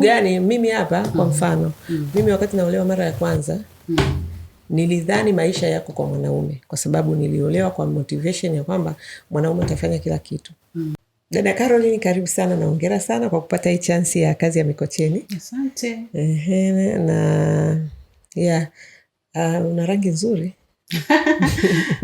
Gani mimi hapa kwa mfano, mimi wakati naolewa mara ya kwanza, nilidhani maisha yako kwa mwanaume, kwa sababu niliolewa kwa motivation ya kwamba mwanaume atafanya kila kitu. Dada Caroline, karibu sana na hongera sana kwa kupata hii chance ya kazi ya Mikocheni. Asante. Una rangi nzuri.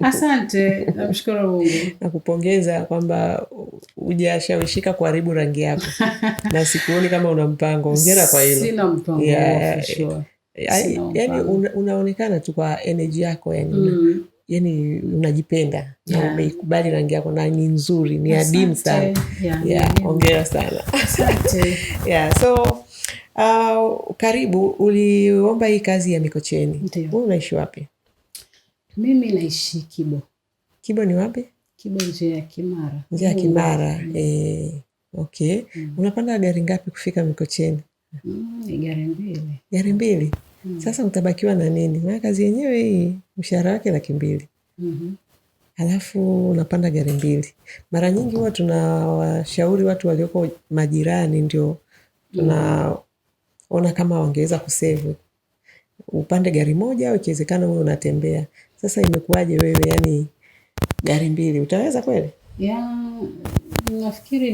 Asante, namshukuru Mungu. Nakupongeza kwamba hujashawishika kuharibu rangi yako. Na sikuoni kama una mpango. Hongera kwa hilo. Sina mpango, for sure. Yani unaonekana tu kwa energy yako yani. Yani unajipenda na umeikubali rangi yako na ni nzuri, ni adimu sana. Hongera sana. Asante. So karibu, uliomba hii kazi ya Mikocheni. Wewe unaishi wapi? Mimi naishi Kibo. Kibo ni wapi? Kibo nje ya Kimara. Nje ya Kimara. Okay. Unapanda gari ngapi kufika Mikocheni? Ni gari mbili. Gari mbili? Sasa utabakiwa na nini? Maana kazi yenyewe hii mshahara wake 200,000. Halafu unapanda gari mbili. Mara nyingi huwa tunawashauri watu walioko majirani, ndio tunaona kama wangeweza kusave. Upande gari moja au ikiwezekana wewe unatembea. Sasa imekuwaje wewe, yani gari mbili utaweza kweli? Nafikiri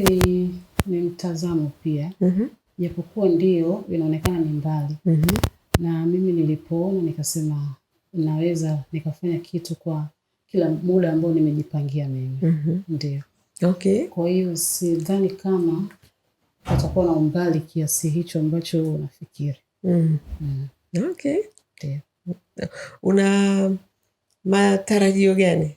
ni mtazamo pia. Japokuwa ndio inaonekana ni mbali. Na mimi nilipoona nikasema naweza nikafanya kitu kwa kila muda ambao nimejipangia mimi. Ndio. Okay. Kwa hiyo sidhani kama atakuwa na umbali kiasi hicho ambacho unafikiri. Okay. Ndio. Una matarajio gani?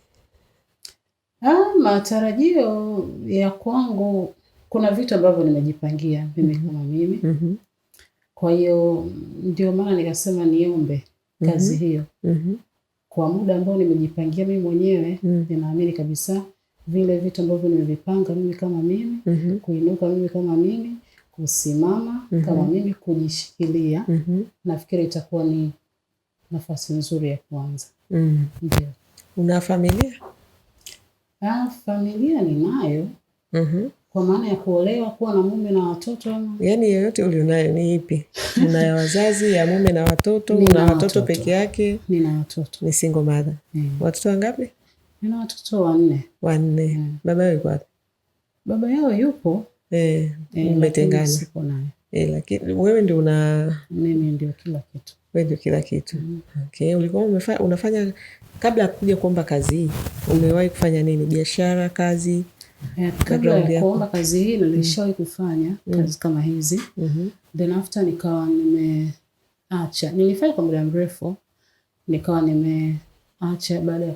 Matarajio ya kwangu, kuna vitu ambavyo nimejipangia mimi kama mimi. Kwa hiyo ndio maana nikasema niombe kazi hiyo. Kwa muda ambao nimejipangia mimi mwenyewe, ninaamini kabisa vile vitu ambavyo nimevipanga mimi kama mimi, kuinuka mimi kama mimi, kusimama kama mimi, kujishikilia, nafikiri itakuwa ni nafasi nzuri ya kuanza. Ndio. Una familia? Familia ninayo. Kwa maana ya kuolewa, kuwa na mume na watoto. Yani yoyote ulionayo ni ipi? Una ya wazazi, ya mume na watoto? Una watoto peke yake? Nina watoto. Ni single mother. Watoto wangapi? Nina watoto 4. 4. Baba yao yuko wapi? Baba yao yupo. Umetengana. Siko naye. Lakini wewe ndio mimi ndio kila kitu. Wewe ndio kila kitu. Okay, ulikuwa unafanya kabla ya kuja kuomba kazi hii, umewahi kufanya nini? Biashara, kazi? Kabla ya kuomba kazi hii nilishawahi kufanya kazi kama hizi. Then after nikawa nimeacha. Nilifanya kwa muda mrefu, nikawa nimeacha baada ya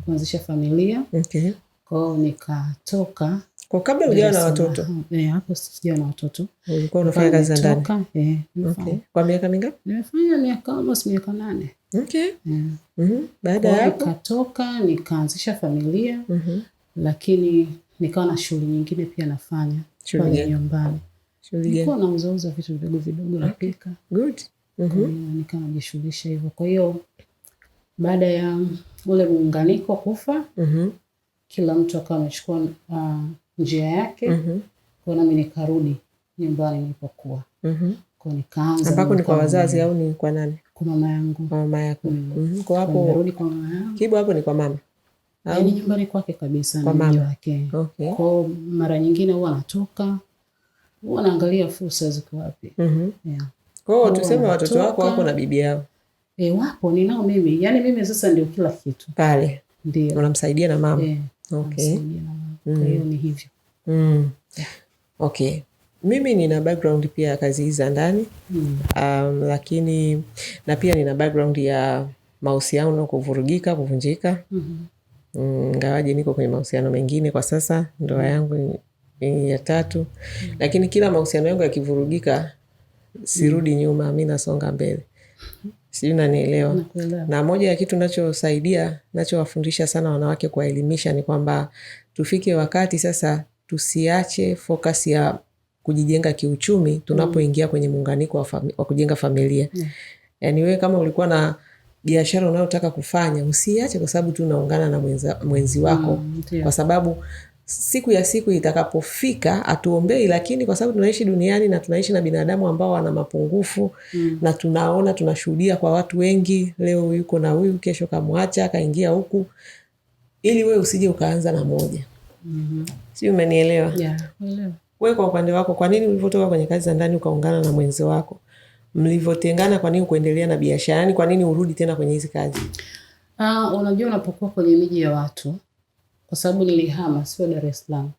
kuanzisha familia. Okay. Kwa hiyo nikatoka. Kwa kabla hujawa na watoto? Hapo sijawa na watoto. Ulikuwa unafanya kazi za ndani? Okay. Kwa miaka mingapi? Nimefanya miaka 8. Okay. Baada ya hapo nikatoka, nikaanzisha familia. Lakini nikawa na shughuli nyingine pia nafanya pale nyumbani. Nilikuwa nauza vitu vidogo napika. Good. Nikawa najishughulisha hivyo. Kwa hiyo baada ya ule muunganiko kufa, kila mtu akawa amechukua njia yake. Kwa nami nikarudi nyumbani nilipokuwa. Kwa nikaanza. Ambako ni kwa wazazi au ni kwa nani? Kwa mama yangu. Kwa mama yako. Kwa hapo nimerudi kwa mama yangu. Kibo hapo ni kwa mama? Ni nyumbani kwake kabisa, kwa mama wake. Okay. Kwa mara nyingine huwa natoka, huwa naangalia fursa ziko wapi. Kwa hiyo tuseme watoto wako wako na bibi yao? Wapo, ninao mimi. Yaani mimi sasa ndio kila kitu. Pale. Ndio. Unamsaidia na mama? Okay. Unamsaidia na mama. Kwa hiyo ni hivyo. Okay. Mimi nina background pia ya kazi za ndani. Lakini na pia nina background ya mahusiano kuvunjika. Ngawaje niko kwenye mahusiano mengine kwa sasa, ndoa yangu ni ya 3. Lakini kila mahusiano yangu yakivurugika, sirudi nyuma, mimi nasonga mbele. Sijui unanielewa. Na moja ya kitu nachowafundisha sana wanawake, kuwaelimisha, ni kwamba tufike wakati sasa tusiache focus ya kujijenga kiuchumi tunapoingia kwenye muunganiko wa kujenga familia. Yani wewe kama ulikuwa na biashara unayotaka kufanya, usiache kwa sababu tu unaungana na mwenzi wako. Kwa sababu siku ya siku itakapofika atuombei, lakini kwa sababu tunaishi duniani na tunaishi na binadamu ambao wana mapungufu na tunaona, tunashuhudia kwa watu wengi, leo yuko na huyu, kesho kamwacha kaingia huku, ili wewe usije ukaanza na moja. Si umenielewa? Yeah. Wewe kwa upande wako, kwa nini ulivyotoka kwenye kazi za ndani ukaungana na mwenzi wako? Mlivyotengana, kwa nini kuendelea na biashara? Yani kwa nini urudi tena kwenye hizi kazi? Unajua, unapokuwa kwenye miji ya watu, kwa sababu nilihama, sio Dar es Salaam.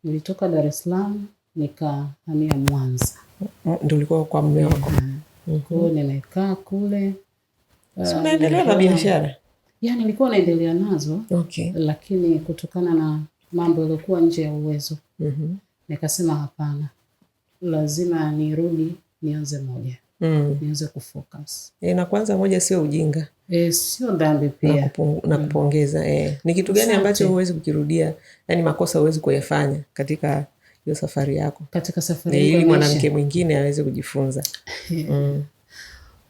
Nilitoka Dar es Salaam nikahamia Mwanza. Ndio ulikuwa kwa mume wako? Kwa hiyo nimekaa kule. So unaendelea na biashara? Yani nilikuwa naendelea nazo. Okay. Lakini kutokana na mambo yaliokuwa nje ya uwezo, nikasema hapana, lazima nirudi nianze moja. Nianze kufocus. Na kwanza moja sio ujinga. Sio dhambi pia. Na kupongeza. Ni kitu gani ambacho huwezi kukirudia? Yani makosa huwezi kuyafanya katika hiyo safari yako? Katika safari ili mwanamke mwingine aweze kujifunza.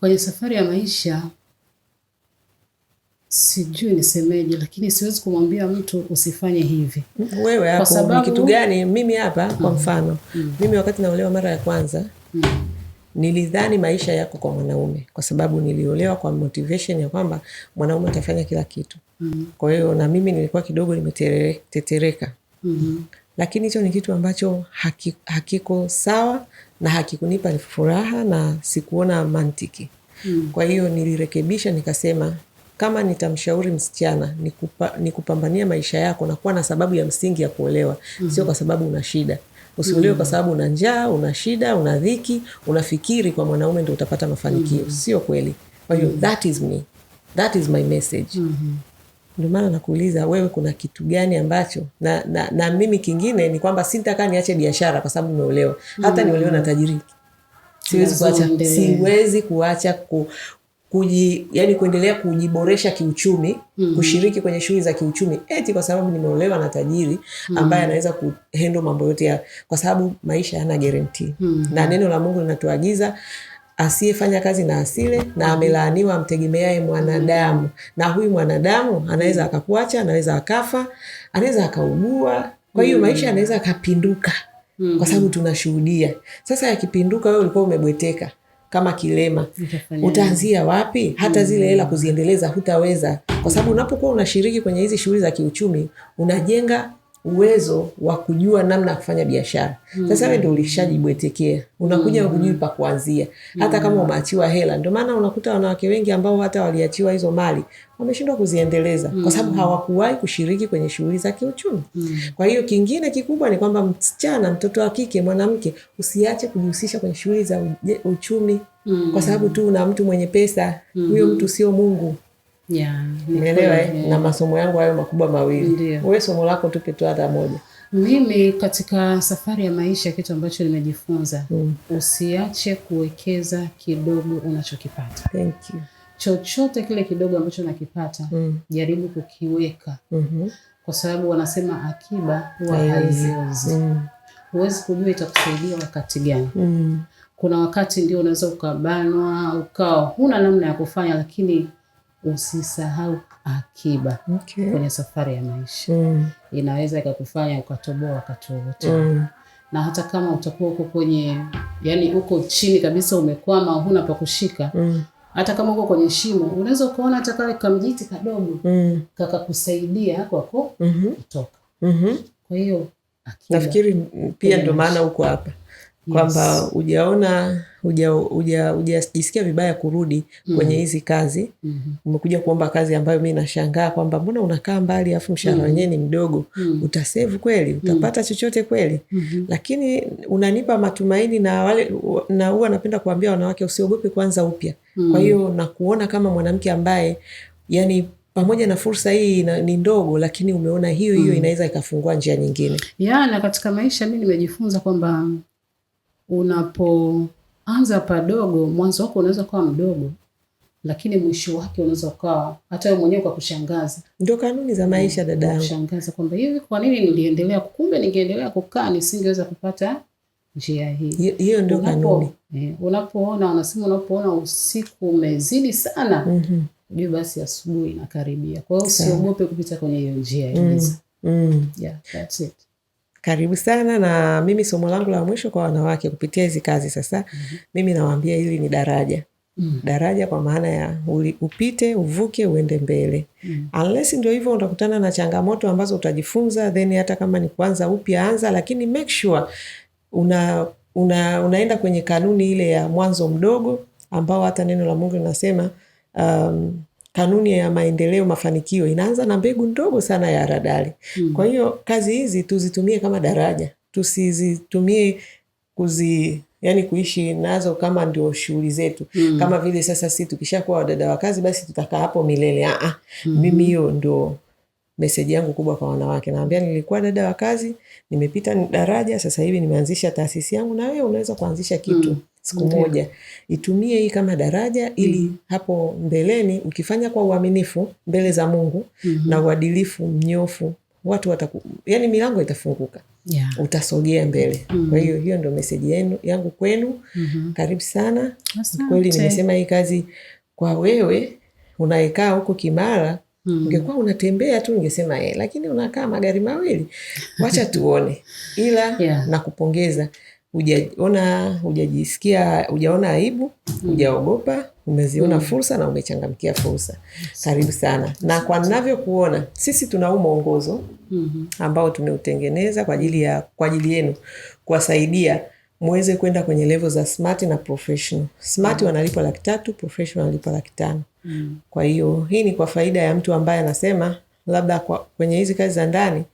Kwenye safari ya maisha, sijui nisemeje, lakini siwezi kumwambia mtu usifanye hivi. Wewe hapo sababu... kitu gani? Mimi hapa kwa mfano, mimi wakati naolewa mara ya kwanza, nilidhani maisha yako kwa mwanaume, kwa sababu niliolewa kwa motivation ya kwamba mwanaume atafanya kila kitu. Kwa hiyo na mimi nilikuwa kidogo nimetetereka. Lakini hicho ni kitu ambacho hakiko sawa na hakikunipa furaha na sikuona mantiki. Kwa hiyo nilirekebisha, nikasema kama nitamshauri msichana ni kupambania maisha yako na kuwa na sababu ya msingi ya kuolewa, sio kwa sababu una shida. Usiolewe kwa sababu una njaa, una shida, una dhiki, unafikiri kwa mwanaume ndio utapata mafanikio. Sio kweli. Kwa hiyo that is me. That is my message. Ndio maana nakuuliza wewe, kuna kitu gani ambacho na mimi kingine ni kwamba sitaka niache biashara kwa sababu nimeolewa. Hata niolewe na tajiri, siwezi kuacha yani kuendelea kujiboresha kiuchumi, kushiriki kwenye shughuli za kiuchumi eti kwa sababu nimeolewa na tajiri ambaye anaweza kuhandle mambo yote kwa sababu maisha yana guarantee. Na neno la Mungu linatuagiza asiyefanya kazi na asile, na amelaaniwa amtegemeaye mwanadamu. Na huyu mwanadamu anaweza akakuacha, anaweza akafa, anaweza akaugua. Kwa hiyo maisha yanaweza akapinduka kwa sababu tunashuhudia. Sasa yakipinduka, wewe ulikuwa umebweteka kama kilema, utaanzia wapi? Hata zile hela kuziendeleza hutaweza, kwa sababu unapokuwa unashiriki kwenye hizi shughuli za kiuchumi unajenga uwezo wa kujua namna ya kufanya biashara. Sasa wewe ndio ulishajibwetekea, unakuja kujui pa kuanzia, hata kama umeachiwa hela. Ndio maana unakuta wanawake wengi ambao hata waliachiwa hizo mali wameshindwa kuziendeleza kwa sababu hawakuwahi kushiriki kwenye shughuli za kiuchumi. Kwa hiyo kingine kikubwa ni kwamba msichana, mtoto wa kike, mwanamke, usiache kujihusisha kwenye shughuli za uchumi kwa sababu tu una mtu mwenye pesa. Huyo mtu sio Mungu. Umeelewa? Na masomo yangu hayo makubwa mawili. Wewe somo lako tupe tu hata moja. Mimi katika safari ya maisha, kitu ambacho nimejifunza, usiache kuwekeza kidogo unachokipata. Thank you. Chochote kile kidogo ambacho nakipata, jaribu kukiweka. Kwa sababu wanasema akiba huwa haiozi. Huwezi kujua itakusaidia wakati gani. Kuna wakati ndio unaweza ukabanwa, ukawa huna namna ya kufanya, lakini usisahau akiba kwenye safari ya maisha. Inaweza ikakufanya ukatoboa wakati wote. Na hata kama utakuwa uko kwenye, yani uko chini kabisa, umekwama, huna pa kushika, hata kama uko kwenye shimo, unaweza ukaona hata kale kamjiti kadogo kakakusaidia kwako kutoka. Kwa hiyo akiba, nafikiri pia ndio maana uko hapa. Kwamba hujajisikia vibaya kurudi kwenye hizi kazi. Umekuja kuomba kazi ambayo mimi nashangaa kwamba mbona unakaa mbali afu mshahara wenyewe ni mdogo. Utasevu kweli? Utapata chochote kweli? Lakini unanipa matumaini, na huwa napenda kuambia wanawake usiogope kuanza upya. Kwa hiyo na kuona kama mwanamke ambaye yani pamoja na fursa hii ni ndogo, lakini umeona hiyo inaweza ikafungua njia nyingine. Na katika maisha mimi nimejifunza kwamba unapoanza padogo, mwanzo wako unaweza kuwa mdogo, lakini mwisho wake unaweza kuwa hata wewe mwenyewe kwa kushangaza. Ndio kanuni za maisha, dada yangu. Kushangaza kwamba hivi kwa nini niliendelea, kumbe ningeendelea kukaa nisingeweza kupata njia hii. Hiyo ndio kanuni. Unapoona, wanasema unapoona usiku umezidi sana, jua basi asubuhi inakaribia. Kwa hiyo usiogope kupita kwenye hiyo njia hizi. Yeah, that's it. Karibu sana. Na mimi somo langu la mwisho kwa wanawake kupitia hizi kazi sasa, mimi nawaambia hili ni daraja. Daraja kwa maana ya upite, uvuke, uende mbele. Unless ndio hivyo utakutana na changamoto ambazo utajifunza, then hata kama ni kuanza upya anza, lakini make sure unaenda kwenye kanuni ile ya mwanzo mdogo, ambao hata neno la Mungu linasema kanuni ya maendeleo, mafanikio inaanza na mbegu ndogo sana ya haradali. Kwa hiyo kazi hizi tuzitumie kama daraja, tusizitumie yani kuishi nazo kama ndio shughuli zetu. Kama vile sasa sisi tukishakuwa wadada wa kazi basi tutakaa hapo milele. Mimi hiyo ndio message yangu kubwa kwa wanawake. Naambia nilikuwa dada wa kazi, nimepita daraja, sasa hivi nimeanzisha taasisi yangu, na wewe unaweza kuanzisha kitu siku moja. Itumie hii kama daraja ili hapo mbeleni ukifanya kwa uaminifu mbele za Mungu na uadilifu mnyofu, watu yani milango itafunguka. Utasogea mbele. Kwa hiyo ndio message yangu kwenu. Karibu sana. Kweli nimesema hii kazi kwa wewe unaekaa huko Kimara, ungekuwa unatembea tu ningesema lakini unakaa magari mawili, wacha tuone. Ila nakupongeza, hujaona aibu, hujaogopa, umeziona fursa na umechangamkia fursa. Karibu sana. Na kwa ninavyokuona, sisi tuna huu mwongozo ambao tumeutengeneza kwa ajili yenu, kuwasaidia muweze kwenda kwenye level za smart na professional. Smart wanalipa 300,000, professional wanalipa 500,000. Kwa hiyo hii ni kwa faida ya mtu ambaye anasema labda kwenye hizi kazi za ndani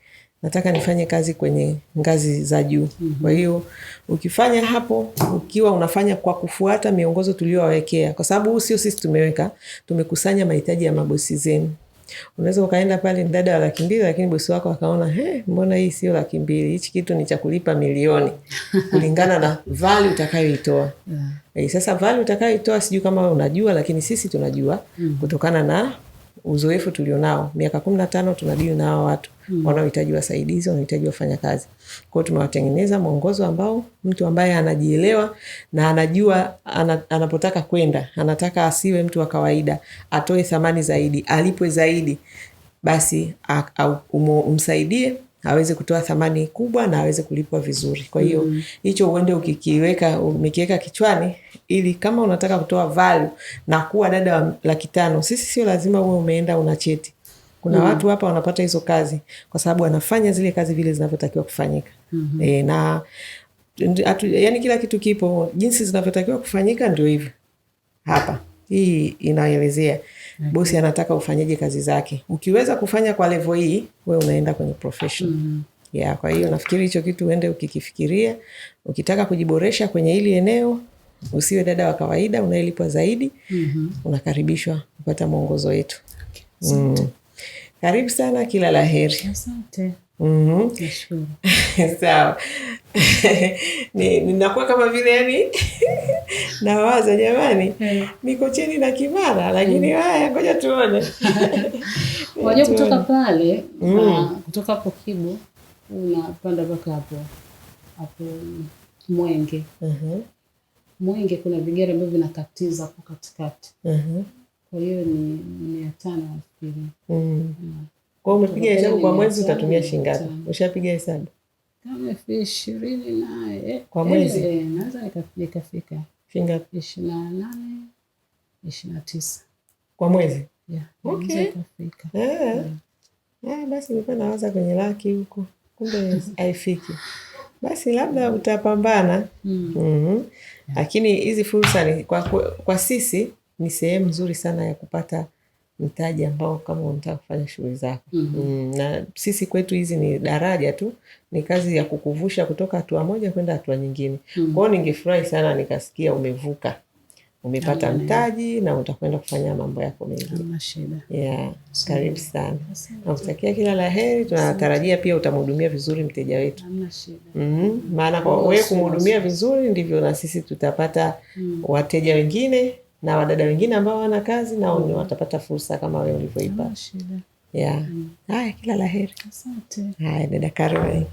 nataka nifanye kazi kwenye ngazi za juu. Kwa hiyo ukifanya hapo, ukiwa unafanya kwa kufuata miongozo tuliowawekea, kwa sababu huu sio sisi tumeweka, tumekusanya mahitaji ya mabosi zenu. Unaweza ukaenda pale mdada wa 200,000 lakini bosi wako akaona mbona hii sio 200,000, hichi kitu ni cha kulipa milioni, kulingana na value utakayoitoa. Sasa value utakayoitoa sijui kama unajua, lakini sisi tunajua kutokana na uzoefu tulionao. Miaka 15 tunadili na hao watu wanaohitaji wasaidizi, wanaohitaji wafanya kazi. Kwa hiyo tumewatengeneza mwongozo ambao mtu ambaye anajielewa na anajua anapotaka kwenda, anataka asiwe mtu wa kawaida, atoe thamani zaidi, alipwe zaidi, basi umsaidie aweze kutoa thamani kubwa na aweze kulipwa vizuri. Kwa hiyo hicho uende umekiweka kichwani, ili kama unataka kutoa value na kuwa dada wa 500,000, sisi sio lazima uwe umeenda una cheti. Kuna watu hapa wanapata hizo kazi kwa sababu wanafanya zile kazi vile zinavyotakiwa kufanyika. Yani kila kitu kipo jinsi zinavyotakiwa kufanyika, ndio hivyo. Hapa hii inaelezea bosi anataka ufanyaje kazi zake. Ukiweza kufanya kwa level hii, wewe unaenda kwenye professional. Kwa hiyo nafikiri hicho kitu uende ukikifikiria. Ukitaka kujiboresha kwenye hili eneo, usiwe dada wa kawaida, unayelipwa zaidi, unakaribishwa kupata mwongozo wetu. Karibu sana, kila la heri. Asante. Sawa. Ninakuwa kama vile yani nawaza jamani, Mikocheni na Kimara, lakini haya ngoja tuone. Waje kutoka pale, kutoka hapo Kibu unapanda mpaka hapo Mwenge. Mwenge kuna vigari ambavyo vinakatiza hapo katikati. Kwa hiyo ni 500 nafikiri. Kwa hiyo umepiga hesabu kwa mwezi utatumia shilingi ngapi? Ushapiga hesabu? Kama 20 na kwa mwezi naweza nikafika shilingi ngapi? 28, 29 kwa mwezi. Okay. Basi nilikuwa nawaza kwenye laki huko, kumbe haifiki. Basi labda utapambana. Lakini hizi fursa ni kwa sisi ni sehemu nzuri sana ya kupata mtaji ambao kama unataka kufanya shughuli zako. Na sisi kwetu hizi ni daraja tu, ni kazi ya kukuvusha kutoka hatua moja kwenda hatua nyingine. Kwa hiyo ningefurahi sana nikasikia umevuka, umepata mtaji na utakwenda kufanya mambo yako mengine. Karibu sana. Nakutakia kila la heri. Tunatarajia pia utamhudumia vizuri mteja wetu. Maana kwa wewe kumhudumia vizuri ndivyo na sisi tutapata wateja wengine na wadada wengine ambao wana kazi na watapata fursa kama wewe ulivyoipata. Haya, kila la heri. Asante. Haya, dada Caroline.